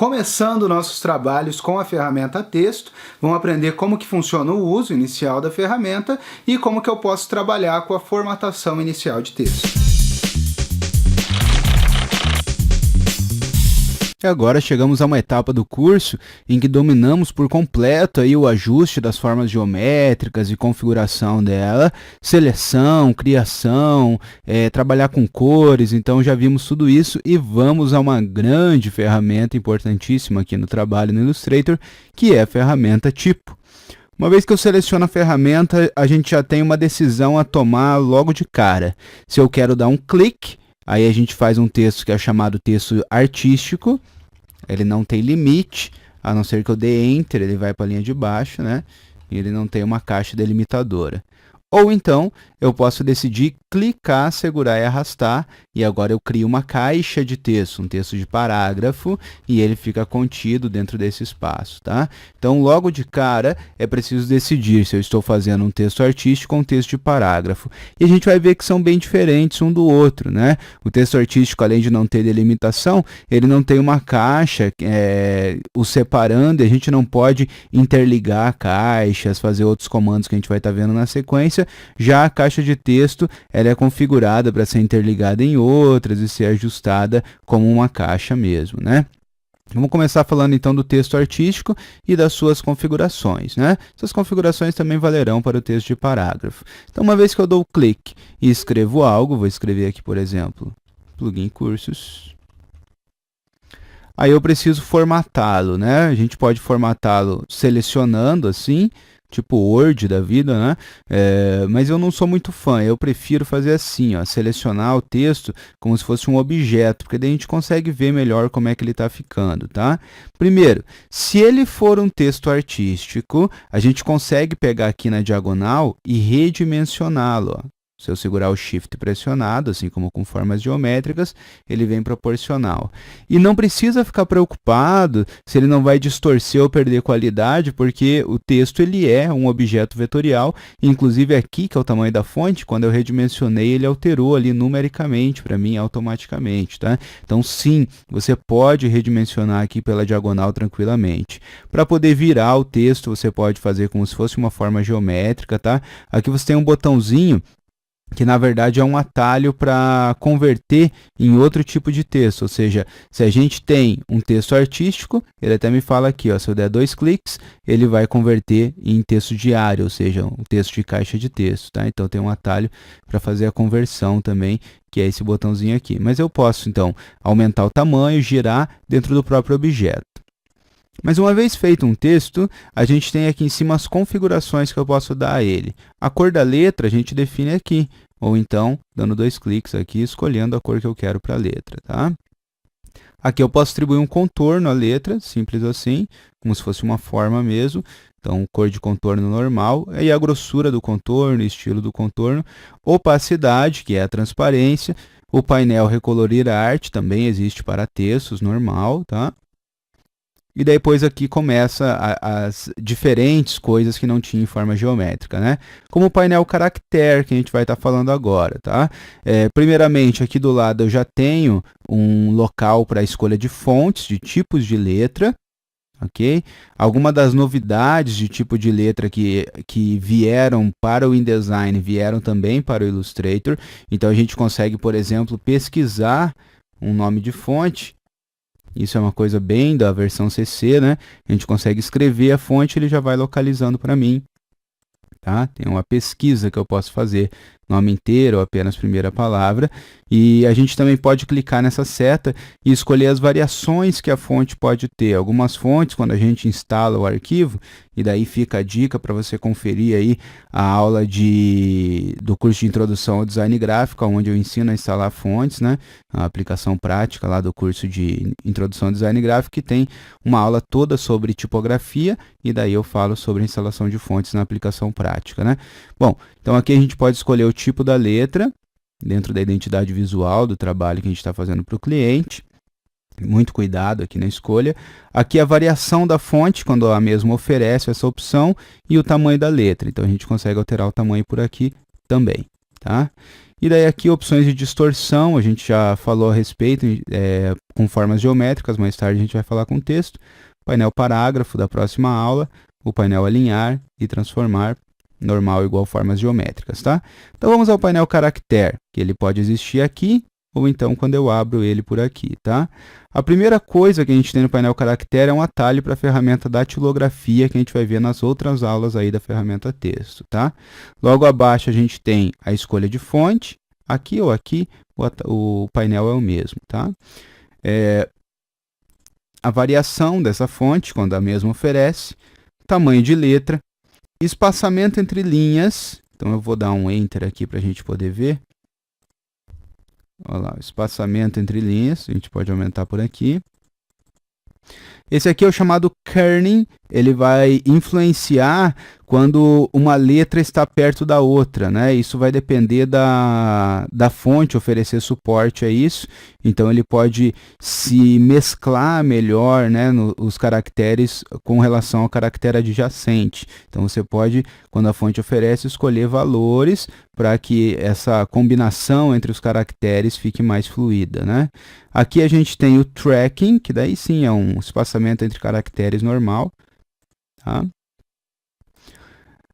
Começando nossos trabalhos com a ferramenta Texto, vamos aprender como que funciona o uso inicial da ferramenta e como que eu posso trabalhar com a formatação inicial de texto. E agora chegamos a uma etapa do curso em que dominamos por completo aí o ajuste das formas geométricas e configuração dela, seleção, criação, trabalhar com cores, então já vimos tudo isso e vamos a uma grande ferramenta importantíssima aqui no trabalho no Illustrator, que é a ferramenta Tipo. Uma vez que eu seleciono a ferramenta, a gente já tem uma decisão a tomar logo de cara. Se eu quero dar um clique, aí a gente faz um texto que é chamado texto artístico, ele não tem limite, a não ser que eu dê Enter, ele vai para a linha de baixo, né? E ele não tem uma caixa delimitadora. Ou então, eu posso decidir clicar, segurar e arrastar, e agora eu crio uma caixa de texto, um texto de parágrafo, e ele fica contido dentro desse espaço, tá? Então, logo de cara, é preciso decidir se eu estou fazendo um texto artístico ou um texto de parágrafo. E a gente vai ver que são bem diferentes um do outro, né? O texto artístico, além de não ter delimitação, ele não tem uma caixa o separando, e a gente não pode interligar caixas, fazer outros comandos que a gente vai estar vendo na sequência. Já a caixa de texto, ela é configurada para ser interligada em outras e ser ajustada como uma caixa mesmo, né? Vamos começar falando então do texto artístico e das suas configurações, né? Essas configurações também valerão para o texto de parágrafo. Então, uma vez que eu dou o clique e escrevo algo, vou escrever aqui, por exemplo, plugin cursos. Aí eu preciso formatá-lo, né? A gente pode formatá-lo selecionando assim, tipo Word da vida, né? Mas eu não sou muito fã, eu prefiro fazer assim, ó, selecionar o texto como se fosse um objeto, porque daí a gente consegue ver melhor como é que ele está ficando, tá? Primeiro, se ele for um texto artístico, a gente consegue pegar aqui na diagonal e redimensioná-lo, ó. Se eu segurar o Shift pressionado, assim como com formas geométricas, ele vem proporcional. E não precisa ficar preocupado se ele não vai distorcer ou perder qualidade, porque o texto ele é um objeto vetorial. Inclusive aqui, que é o tamanho da fonte, quando eu redimensionei, ele alterou ali numericamente para mim automaticamente, tá? Então sim, você pode redimensionar aqui pela diagonal tranquilamente. Para poder virar o texto, você pode fazer como se fosse uma forma geométrica, tá? Aqui você tem um botãozinho que na verdade é um atalho para converter em outro tipo de texto, ou seja, se a gente tem um texto artístico, ele até me fala aqui, ó, se eu der 2 cliques, ele vai converter em texto diário, ou seja, um texto de caixa de texto, tá? Então tem um atalho para fazer a conversão também, que é esse botãozinho aqui. Mas eu posso então aumentar o tamanho, girar dentro do próprio objeto. Mas uma vez feito um texto, a gente tem aqui em cima as configurações que eu posso dar a ele. A cor da letra a gente define aqui, ou então dando 2 cliques aqui, escolhendo a cor que eu quero para a letra, tá? Aqui eu posso atribuir um contorno à letra, simples assim, como se fosse uma forma mesmo. Então, cor de contorno normal, e a grossura do contorno, estilo do contorno, opacidade, que é a transparência, o painel recolorir arte também existe para textos, normal, tá? E depois aqui começa as diferentes coisas que não tinha em forma geométrica, né? Como o painel caractere, que a gente vai estar falando agora, tá? Primeiramente, aqui do lado eu já tenho um local para a escolha de fontes, de tipos de letra, ok? Algumas das novidades de tipo de letra que vieram para o InDesign, vieram também para o Illustrator. Então, a gente consegue, por exemplo, pesquisar um nome de fonte. Isso é uma coisa bem da versão CC, né? A gente consegue escrever a fonte, ele já vai localizando para mim, tá? Tem uma pesquisa que eu posso fazer, nome inteiro ou apenas primeira palavra. E a gente também pode clicar nessa seta e escolher as variações que a fonte pode ter. Algumas fontes, quando a gente instala o arquivo, e daí fica a dica para você conferir aí a aula do curso de Introdução ao Design Gráfico, onde eu ensino a instalar fontes, né? A aplicação prática lá do curso de Introdução ao Design Gráfico, que tem uma aula toda sobre tipografia, e daí eu falo sobre a instalação de fontes na aplicação prática, né? Bom, então aqui a gente pode escolher o tipo da letra, dentro da identidade visual do trabalho que a gente está fazendo para o cliente. Muito cuidado aqui na escolha. Aqui a variação da fonte, quando a mesma oferece essa opção, e o tamanho da letra. Então, a gente consegue alterar o tamanho por aqui também. tá? E daí aqui opções de distorção, a gente já falou a respeito com formas geométricas, mais tarde a gente vai falar com texto. Painel parágrafo da próxima aula, o painel alinhar e transformar, normal igual formas geométricas, tá? Então vamos ao painel caractere, que ele pode existir aqui, ou então quando eu abro ele por aqui, tá? A primeira coisa que a gente tem no painel caractere é um atalho para a ferramenta datilografia, que a gente vai ver nas outras aulas aí da ferramenta texto, tá? Logo abaixo a gente tem a escolha de fonte, aqui ou aqui o painel é o mesmo, tá? A variação dessa fonte, quando a mesma oferece, tamanho de letra, espaçamento entre linhas, então eu vou dar um Enter aqui para a gente poder ver. Olha lá, o espaçamento entre linhas, a gente pode aumentar por aqui. Esse aqui é o chamado kerning, ele vai influenciar quando uma letra está perto da outra, né? Isso vai depender da fonte oferecer suporte a isso, então ele pode se mesclar melhor, né, os caracteres com relação ao caractere adjacente. Então você pode, quando a fonte oferece, escolher valores para que essa combinação entre os caracteres fique mais fluida, né? Aqui a gente tem o tracking, que daí sim é um espaçamento entre caracteres normal, tá?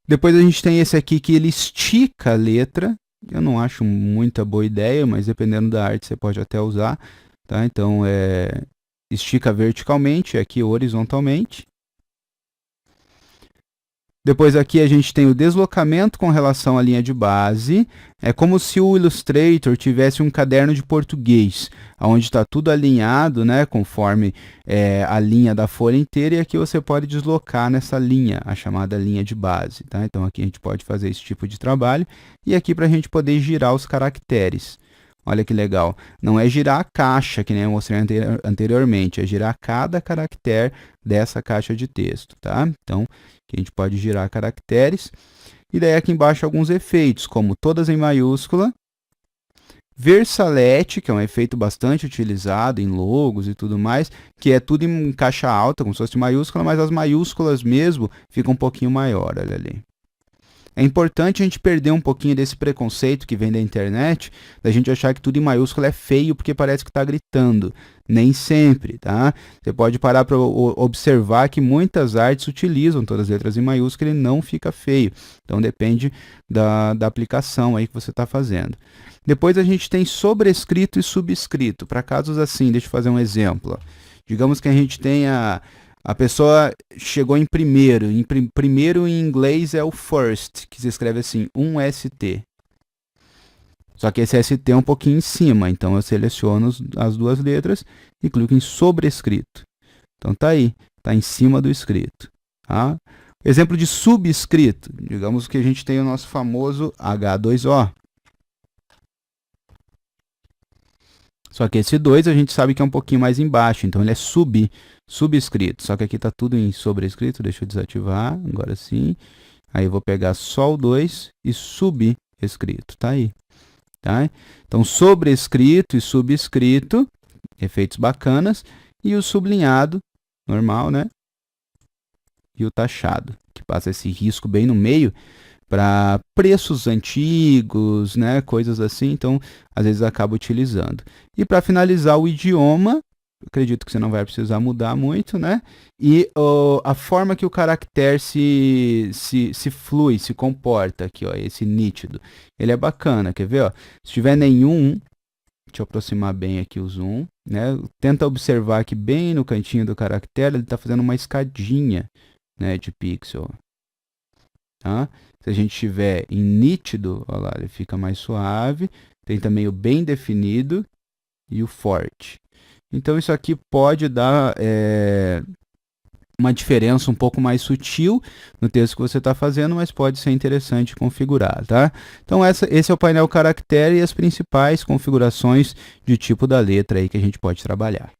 Depois a gente tem esse aqui que ele estica a letra. Eu não acho muita boa ideia, mas dependendo da arte você pode até usar, tá? Então, estica verticalmente, aqui horizontalmente. Depois aqui a gente tem o deslocamento com relação à linha de base. É como se o Illustrator tivesse um caderno de português, onde está tudo alinhado, né, conforme a linha da folha inteira, e aqui você pode deslocar nessa linha, a chamada linha de base, tá? Então aqui a gente pode fazer esse tipo de trabalho, e aqui para a gente poder girar os caracteres. Olha que legal, não é girar a caixa, que nem eu mostrei anteriormente, é girar cada caractere dessa caixa de texto, tá? Então, aqui a gente pode girar caracteres, e daí aqui embaixo alguns efeitos, como todas em maiúscula, versalete, que é um efeito bastante utilizado em logos e tudo mais, que é tudo em caixa alta, como se fosse maiúscula, mas as maiúsculas mesmo ficam um pouquinho maior, olha ali. É importante a gente perder um pouquinho desse preconceito que vem da internet, da gente achar que tudo em maiúscula é feio porque parece que está gritando. Nem sempre, tá? Você pode parar para observar que muitas artes utilizam todas as letras em maiúscula e não fica feio. Então depende da aplicação aí que você está fazendo. Depois a gente tem sobrescrito e subscrito. Para casos assim, deixa eu fazer um exemplo. Digamos que a gente tenha... A pessoa chegou em primeiro. Primeiro em inglês é o first, que se escreve assim, 1ST. Só que esse ST é um pouquinho em cima, então eu seleciono as duas letras e clico em sobrescrito. Então tá aí, tá em cima do escrito. Tá? Exemplo de subscrito. Digamos que a gente tem o nosso famoso H2O. Só que esse 2 a gente sabe que é um pouquinho mais embaixo, então ele é subscrito. Só que aqui está tudo em sobrescrito, deixa eu desativar, agora sim. Aí eu vou pegar só o 2 e subscrito, tá aí. Tá? Então, sobrescrito e subscrito, efeitos bacanas, e o sublinhado, normal, né? E o taxado, que passa esse risco bem no meio, para preços antigos, né, coisas assim, então às vezes acaba utilizando. E para finalizar o idioma, acredito que você não vai precisar mudar muito, né? E a forma que o caractere se flui, se comporta aqui, ó, esse nítido. Ele é bacana, quer ver? Ó? Se tiver nenhum, deixa eu aproximar bem aqui o zoom, né? Tenta observar que bem no cantinho do caractere ele está fazendo uma escadinha, né, de pixel. Tá? Se a gente tiver em nítido, olha lá, ele fica mais suave. Tem também o bem definido e o forte. Então isso aqui pode dar uma diferença um pouco mais sutil no texto que você está fazendo, mas pode ser interessante configurar, tá? Então esse é o painel caractere e as principais configurações de tipo da letra aí que a gente pode trabalhar.